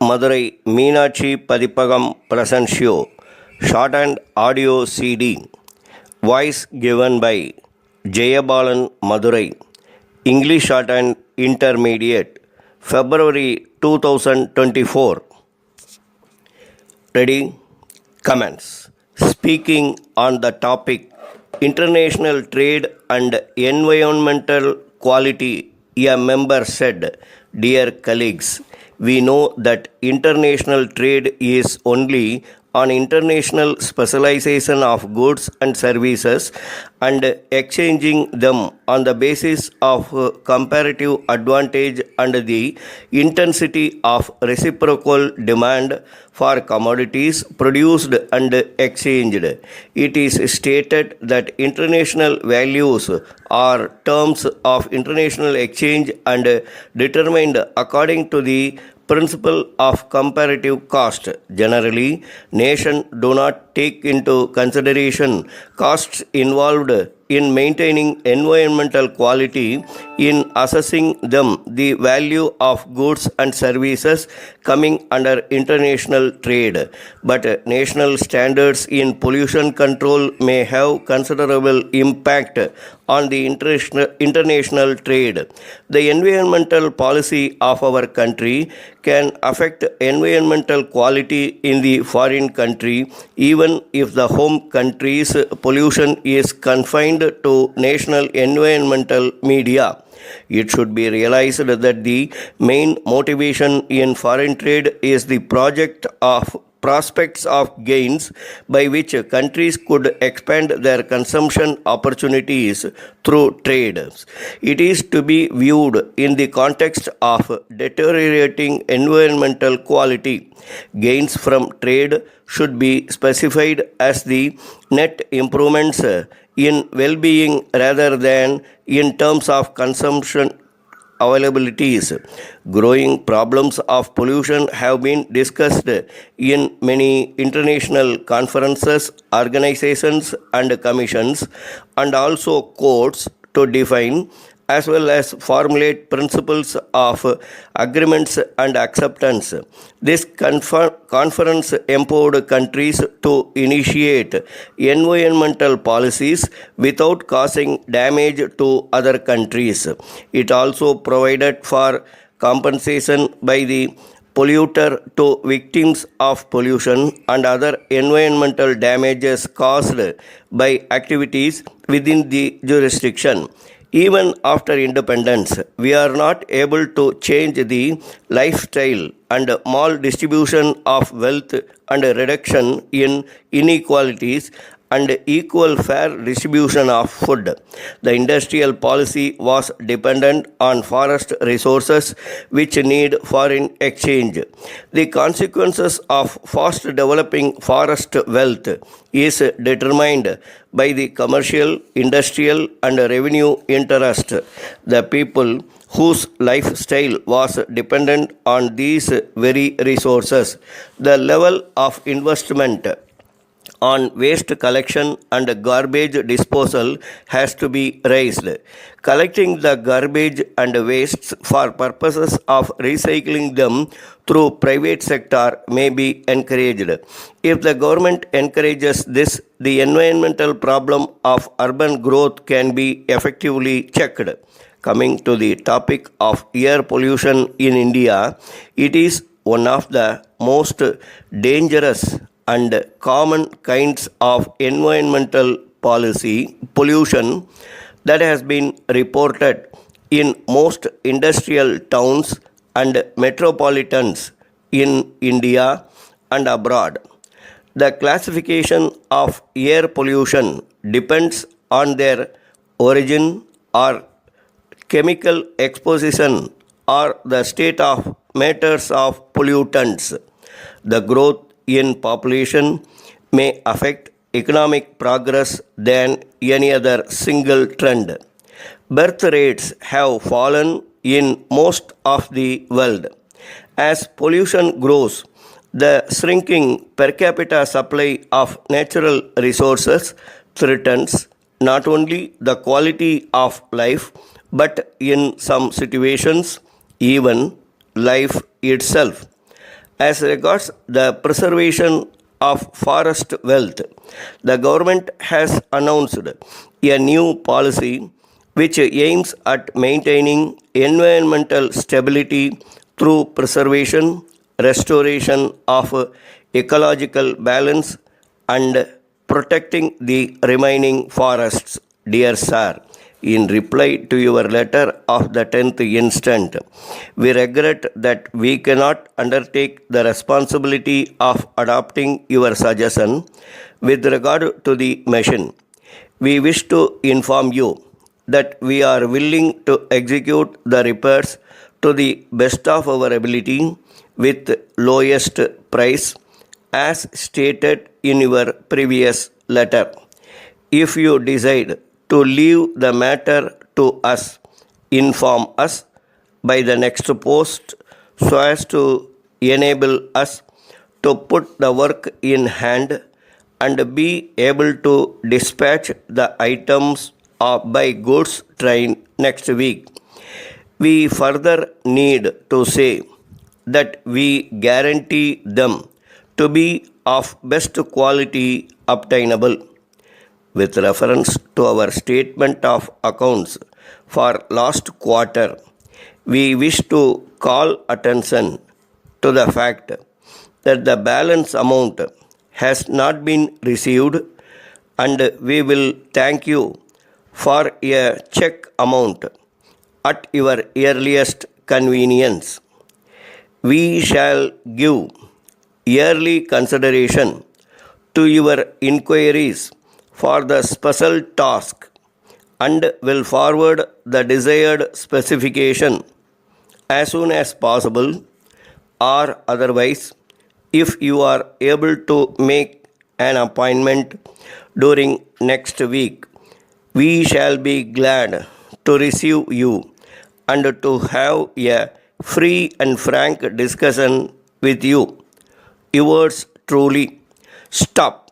Madurai Meenakshi Pathippagam presents you shorthand audio CD, voice given by Jayabalan Madurai, English shorthand intermediate, February 2024. Ready? Comments. Speaking on the topic international trade and environmental quality, a member said, "Dear colleagues, we know that international trade is only on international specialization of goods and services and exchanging them on the basis of comparative advantage and the intensity of reciprocal demand for commodities produced and exchanged. It is stated that international values are terms of international exchange and determined according to the principle of comparative cost. Generally, nations do not take into consideration costs involved in maintaining environmental quality in assessing them the value of goods and services coming under international trade, but national standards in pollution control may have considerable impact on the international trade. The environmental policy of our country can affect environmental quality in the foreign country even if the home country's pollution is confined to national environmental media. It should be realized that the main motivation in foreign trade is the prospects of gains by which countries could expand their consumption opportunities through trade. It is to be viewed in the context of deteriorating environmental quality. Gains from trade should be specified as the net improvements in well-being rather than in terms of consumption availabilities. Growing problems of pollution have been discussed in many international conferences, organizations and commissions, and also courts to define as well as formulate principles of agreements and acceptance. This conference empowered countries to initiate environmental policies without causing damage to other countries. It also provided for compensation by the polluter to victims of pollution and other environmental damages caused by activities within the jurisdiction. Even after independence, we are not able to change the lifestyle and maldistribution of wealth and reduction in inequalities and equal fair distribution of food. The industrial policy was dependent on forest resources which need foreign exchange. The consequences of fast developing forest wealth is determined by the commercial, industrial and revenue interest. The people whose lifestyle was dependent on these very resources. The level of investment on waste collection and garbage disposal has to be raised. Collecting the garbage and wastes for purposes of recycling them through private sector may be encouraged. If the government encourages this, the environmental problem of urban growth can be effectively checked. Coming to the topic of air pollution in India, it is one of the most dangerous and common kinds of environmental pollution that has been reported in most industrial towns and metropolitans in India and abroad. The classification of air pollution depends on their origin or chemical exposition or the state of matters of pollutants. The growth in population may affect economic progress than any other single trend. Birth rates have fallen in most of the world. As pollution grows, the shrinking per capita supply of natural resources threatens not only the quality of life but in some situations even life itself. As regards the preservation of forest wealth, the government has announced a new policy which aims at maintaining environmental stability through preservation, restoration of ecological balance, and protecting the remaining forests. Dear Sir, in reply to your letter of the 10th instant, we regret that we cannot undertake the responsibility of adopting your suggestion with regard to the machine. We wish to inform you that we are willing to execute the repairs to the best of our ability with lowest price as stated in your previous letter. If you decide to leave the matter to us, inform us by the next post so as to enable us to put the work in hand and be able to dispatch the items by goods train next week. We further need to say that we guarantee them to be of best quality obtainable. With reference to our statement of accounts for last quarter, we wish to call attention to the fact that the balance amount has not been received, and we will thank you for a check amount at your earliest convenience. We shall give early consideration to your inquiries for the special task and will forward the desired specification as soon as possible, or otherwise, if you are able to make an appointment during next week, we shall be glad to receive you and to have a free and frank discussion with you. Yours truly. Stop.